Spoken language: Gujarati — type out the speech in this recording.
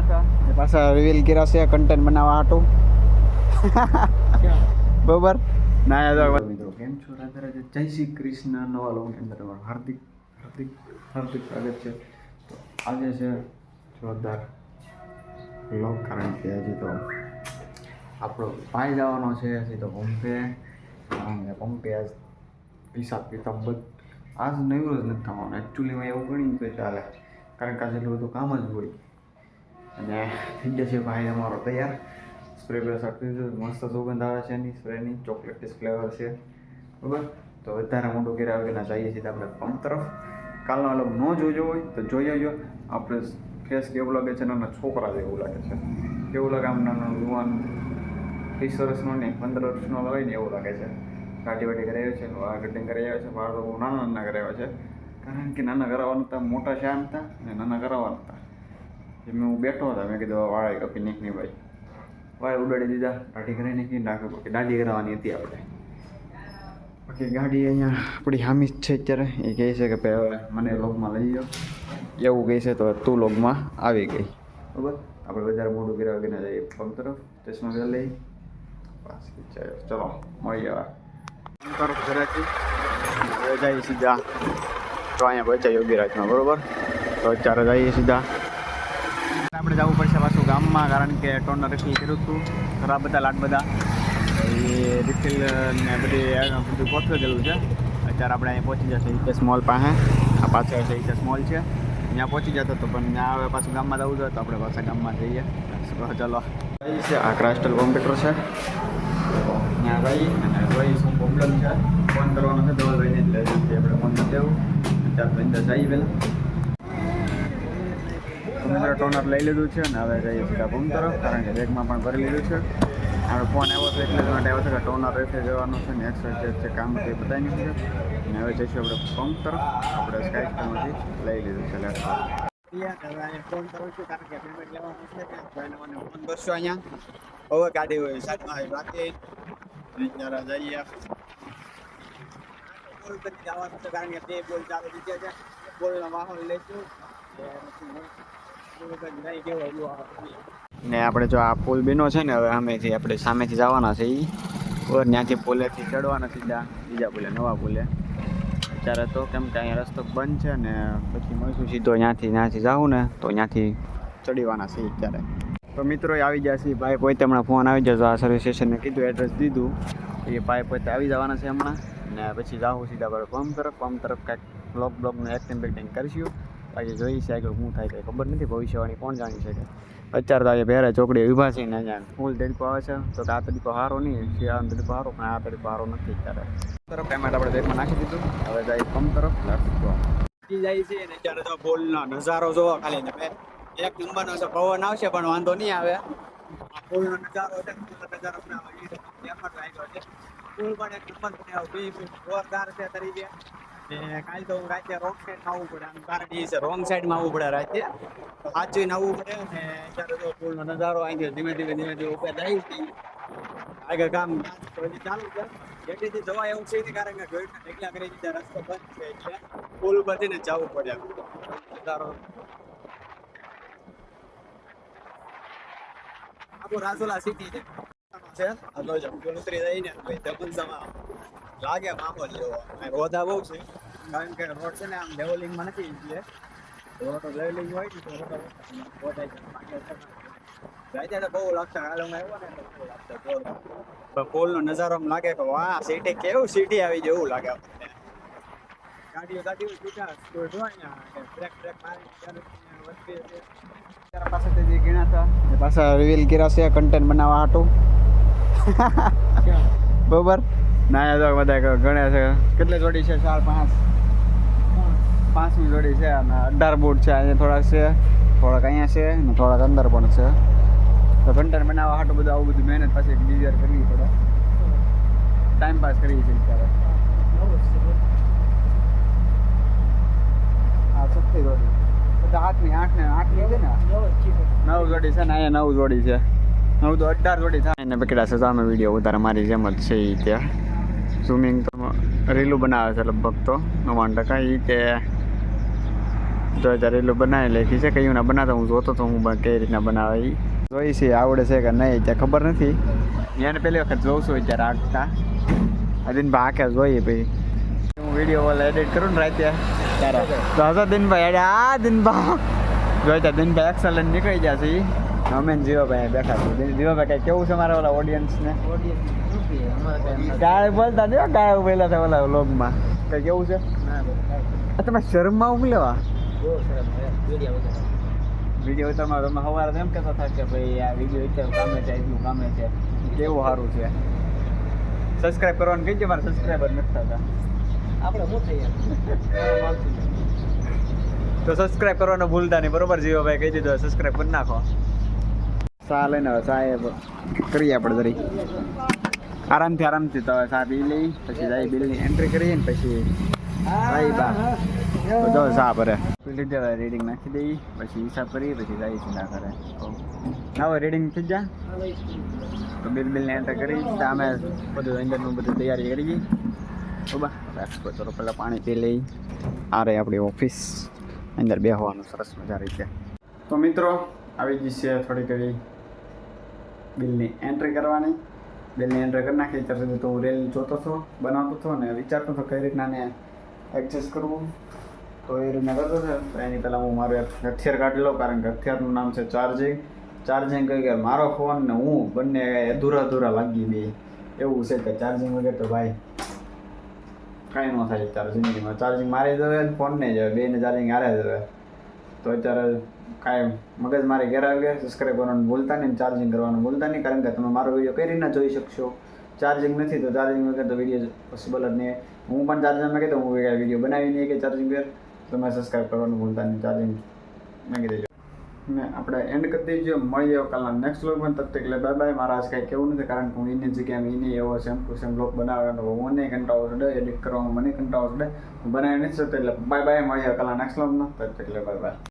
હતા એ પાછા રિવીલ કર્યા છે કન્ટેન્ટ બનાવવા હાટું બરોબર ના મિત્રો કેમ છો રાધે રાધે જય શ્રી કૃષ્ણ નવા લોગની અંદર તમારું હાર્દિક હાર્દિક હાર્દિક સ્વાગત છે. તો આજે છે જોરદાર લોગ કારણ કે હજી તો આપણો ભાઈ જવાનો છે હજી તો પંપે આજ હિસાબ કિતાબ બધું આજ નવરો જ નથી થવાનો. એકચ્યુઅલીમાં એવું ગણી તો ચાલે કારણ કે આજે એટલું બધું કામ જ હોય અને થઈ જશે ભાઈ અમારો તૈયાર. સ્પ્રે બ્રશ આપી દીધું મસ્ત સુગંધ આવે છે એની સ્પ્રેની ચોકલેટ ફ્લેવર છે બરાબર. તો વધારે મોટું કર્યા વગરના જઈએ છીએ આપણે પંપ તરફ. કાલનો અલગ ન જોજો હોય તો જોઈ આવજો. આપણે ફેસ કેવું લાગે છે નાના છોકરા જેવું લાગે છે. કેવું લાગે આમ નાનો યુવાન 30 વર્ષનો ને 15 વર્ષનો હોય ને એવું લાગે છે. ગાડી વાડી કરાવ્યો છે વાળ કટિંગ કરાવ્યા છે. વાળ તો બહુ નાના કરાવ્યા છે કારણ કે નાના કરાવવાના હતા મોટા શાન હતા અને નાના કરાવવાના હતા. જેમ હું બેઠો હતો મેં કીધું વાળ કપી નીકળી ભાઈ વાળ ઉડાડી દીધા. દાઢી કરી નાખી નાખે દાઢી કરાવવાની હતી આપણે. બાકી ગાડી અહીંયા આપણી હામી જ છે અત્યારે. એ કહે છે કે ભાઈ મને લોગમાં લઈ જાઓ એવું કહે છે. તો તું લોગમાં આવી ગઈ બરાબર. આપણે વધારે મોટું કર્યા વગર જઈએ પંપ તરફ. ચશ્મા બધા લઈ બસ ચલો મળી જવા તરફ ઘરેથી હવે જઈએ સીધા. તો અહીંયા પહોંચ્યા યોગીરાજમાં બરાબર. તો અત્યારે જઈએ સીધા. આપણે જવું પડશે પાછું ગામમાં કારણ કે ટોનર રિફિલ કર્યું હતું ખરાબ બધા લાટ બધા એ રિફિલ ને બધું ગોઠવી ગયેલું છે. અત્યારે આપણે અહીંયા પહોંચી જશે ઈટેસ મોલ પાસે. આ પાછળ છે ઈટેસ મોલ છે ત્યાં પહોંચી જતો હતો પણ ત્યાં હવે પાછું ગામમાં જવું જોઈએ તો આપણે પાછા ગામમાં જઈએ. ચલો છે આ ક્રાસ્ટલ કોમ્પ્યુટર છે ત્યાં જઈએ અને જોઈ શું પ્રોબ્લેમ છે. ફોન કરવાનો છે ધવલભાઈને એટલે આપણે ફોન કરી દેવું. અત્યારે અંદર જઈએ પહેલાં ટોનર લઈ લીધું છે અને હવે જઈએ સીધા પંપ તરફ કારણ કે બેગમાં પણ ભરી લીધું છે. આપણે ફોન આવ્યો હતો એટલે જ માટે આવ્યો હતો કે ટોનર રેફે જવાનું છે ને એક્સરસાઇઝ જે કામ તે બતાવી નાખ્યું છે. અને હવે જઈશું આપણે પંપ તરફ. આપણે સ્કાય સ્ટારમાંથી લઈ લીધું છે લેફ્ટ ફોન કરું છું કારણ કે પેમેન્ટ લેવાનું છે કે મને ફોન કરશો અહીંયા હવે ગાડી હોય સાઈડમાં બાકી ત્યારે જઈએ જવાનું છે કારણ કે બે બોલ ચાલુ થઈ ગયા છે. બોલનો માહોલ લઈશું ને આપણે જો આ પુલ બીનો છે ને હવે સામેથી આપણે સામેથી જવાના છે એ ત્યાંથી પુલેથી ચડવાના સીધા બીજા પુલે નવા પુલે. અત્યારે તો કેમ કે અહીંયા રસ્તો બંધ છે ને પછી મળશું સીધો ત્યાંથી જાઉં ને તો ત્યાંથી ચડીવાના છે અત્યારે. તો મિત્રો આવી ગયા છે ભાઈ પોતે હમણાં ફોન આવી જતો આ સર્વિસ સ્ટેશનને કીધું એડ્રેસ દીધું એ ભાઈ પોતે આવી જવાના છે હમણાં ને પછી જાઉં સીધા આપણે પંપ તરફ કાંઈક બ્લોગનું એક્ટિંગ બેક્ટિંગ કરીશું. બાકી જોઈ છે આગળ શું થાય કંઈ ખબર નથી ભવિષ્યવાણી કોણ જાણી શકે. અત્યારે તો આજે ભેરા ચોકડી ઊભા છે ને અહીંયા ફૂલ તડકો આવે છે તો આ તડકો સારો નહીં શિયાળાનો તડકો સારો પણ આ તડકો સારો નથી અત્યારે. તરફ પેમેન્ટ આપણે બેગમાં નાખી દીધું હવે જાય પંપ તરફ જાય છે ને અત્યારે તો ફૂલનો નજારો જોવો ખાલી ને એક નંબરનો છે. પવન આવશે પણ વાંધો નહીં આવે. આ ફૂલનો નજારો છે નજારો ફૂલ પણ એક નંબર જોરદાર છે તરીકે. કાલે તો હું રાતે રોંગ સાઈડમાં આવવું પડે આમ કારણ એ છે રોંગ સાઈડમાં આવવું પડે રાતે સાચવીને આવવું પડે. અને અત્યારે તો ફૂલનો નજારો આવી ધીમે ધીમે ઉપર જાય આગળ કામ ચાલુ છે. જેટલીથી જવાય એવું છે કારણ કે ગઈડને ઢેકલા કરી દીધા રસ્તો બંધ છે એટલે પુલ ઉપરથી ને જવું પડે. નજારો આખું રાજુલા સિટી છે ઉતરી જઈને લાગે માહોલ જેવો. રોદા બહુ છે કારણ કે રોડ છે ને આમ લેવલિંગમાં નથી એટલે રોડ લેવલિંગ હોય ને તો રોડ તો બહુ લાગશે. હાલમાં આવ્યો ને બહુ લાગશે પોલનો નજારો આમ લાગે કે વાહ સિટી કેવું સિટી આવી જેવું લાગે આપણને. ગાડીઓ છૂટા બ્રેક પાસેથી જે ગીણા હતા એ પાછા રિવીલ કર્યા છે કન્ટેન્ટ બનાવવા હાટું બરોબર. ના તો બધા ગણે છે કેટલી જોડી છે 4-5ની જોડી છે અને 18 બૂટ છે. અહીંયા થોડાક છે થોડાક અહીંયા છે ને થોડાક અંદર પણ છે. તો કન્ટેન્ટ બનાવવા હાટું બધું આવું બધું મહેનત પાછી ડિઝાઇન કરવી પડે. ટાઈમ પાસ કરવી છે ત્યારે. હા સસ્તી જોડી બધા 8ની છે ને 9 જોડી છે ને અહીંયા 9 જોડી છે. 9 તો 18 જોડી થાય ને પકડા છે. સામે વિડીયો ઉતારે મારી જેમ જ છે એ ત્યાં સ્વિમિંગ તો રીલું બનાવે છે લગભગ તો 99% એ કે જો અત્યારે એટલું બનાવી લખી છે કયું ના બનાવતા હું જોતો તો હું કઈ રીતના બનાવે એ જોઈ છે આવડે છે કે નહીં ત્યાં ખબર નથી એને પહેલી વખત જોઉં છું અત્યારે આખતા દિનભાઈ આખે જોઈએ ભાઈ હું વિડીયો એડિટ કરું ને રાતે ત્યારે તો હજો દિનભાઈ દિનભાઈ જોઈતા દિનભાઈ એક્સલન્ટ નીકળી ગયા છે અમે જીવાભાઈ બેઠા છું જીવાભાઈ કઈ કેવું છે મારા ઓલા ઓડિયન્સને કાળે બોલતા નહીં કાળે ઉભેલા છે ઓલા વ્લોગમાં કઈ કેવું છે તમે શરમમાં ઉભી લેવા વિડીયો ઉતારમાં તમે સવારે એમ કહેતા હતા કે ભાઈ આ વિડીયો એટલું કામે છે એટલું કામે છે કેવું સારું છે સબસ્ક્રાઈબ કરવાનું કહીજો મારે સબસ્ક્રાઈબર નથી થતા આપણે શું થઈએ તો સબસ્ક્રાઈબ કરવાનું ભૂલતા નહીં બરોબર જીવાભાઈ કહી દીધો સબસ્ક્રાઈબ કરી નાખો ચા લઈને હવે ચા કરીએ આપણે જરી આરામથી તો ચા પી લઈ પછી જાય બિલની એન્ટ્રી કરીએ ને પછી બધો ચા ભરે લીધે રીડિંગ નાખી દઈ પછી હિસાબ કરી પછી જાય સીધા કરે હવે રીડિંગ થઈ જા તો બિલને એન્ટર કરી અમે બધું અંદરનું બધું તૈયારી કરી ચલો પહેલાં પાણી પી લઈ આ રહી આપણી ઓફિસ અંદર બેસવાનું સરસ મજા રીતે તો મિત્રો આવી ગઈ છે થોડીક એવી બિલની એન્ટ્રી કરવાની બિલની એન્ટ્રી કરી નાખી ત્યાં સુધી તો હું રેલ જોતો હતો બનાવતો હતો ને વિચારતો હતો કઈ રીતના ને એડજસ્ટ કરવું તો એ રીતના કરતો હતો તો એની પહેલાં હું મારું એક હથિયાર કાઢી લઉં કારણ કે હથિયારનું નામ છે ચાર્જિંગ કહી કે મારો ફોન ને હું બંને અધૂરા લાગી બે એવું છે કે ચાર્જિંગ વગર તો ભાઈ કાંઈ ન થાય ચાર્જિંગમાં ચાર્જિંગ મારી જવે ફોનને જ બેને ચાર્જિંગ હારે જ રહે તો અત્યારે કાંઈ મગજ મારે ઘેર આવી ગયા સબસ્ક્રાઈબ કરવાનું ભૂલતા નહીં ચાર્જિંગ કરવાનું ભૂલતા નહીં કારણ કે તમે મારો વિડીયો કઈ રીતના જોઈ શકશો ચાર્જિંગ નથી તો ચાર્જિંગ વગર તો વિડીયો પોસિબલ જ નહીં હું પણ ચાર્જિંગમાં કહેતો હું વિડીયો બનાવી નહીં કે ચાર્જિંગ વગર તમે સબસ્ક્રાઈબ કરવાનું ભૂલતા નહીં ચાર્જિંગ નાખી દેજો ને આપણે એન્ડ કરી દઈજો મળીએ કાલના નેક્સ્ટ વ્લોગમાં તબ તક બાય બાય મારા આજ કાંઈ કેવું નથી કારણ કે હું એની જગ્યાએ એને એવો સેમ ટુ સેમ વ્લોગ બનાવવાનો મને કંટાળો ચડે એડિટ કરવામાં મને કંટાળો ચડે હું બનાવી નથી શકતો એટલે બાય બાય મળીએ કાલના નેક્સ્ટ વ્લોગમાં તબ તક બાય બાય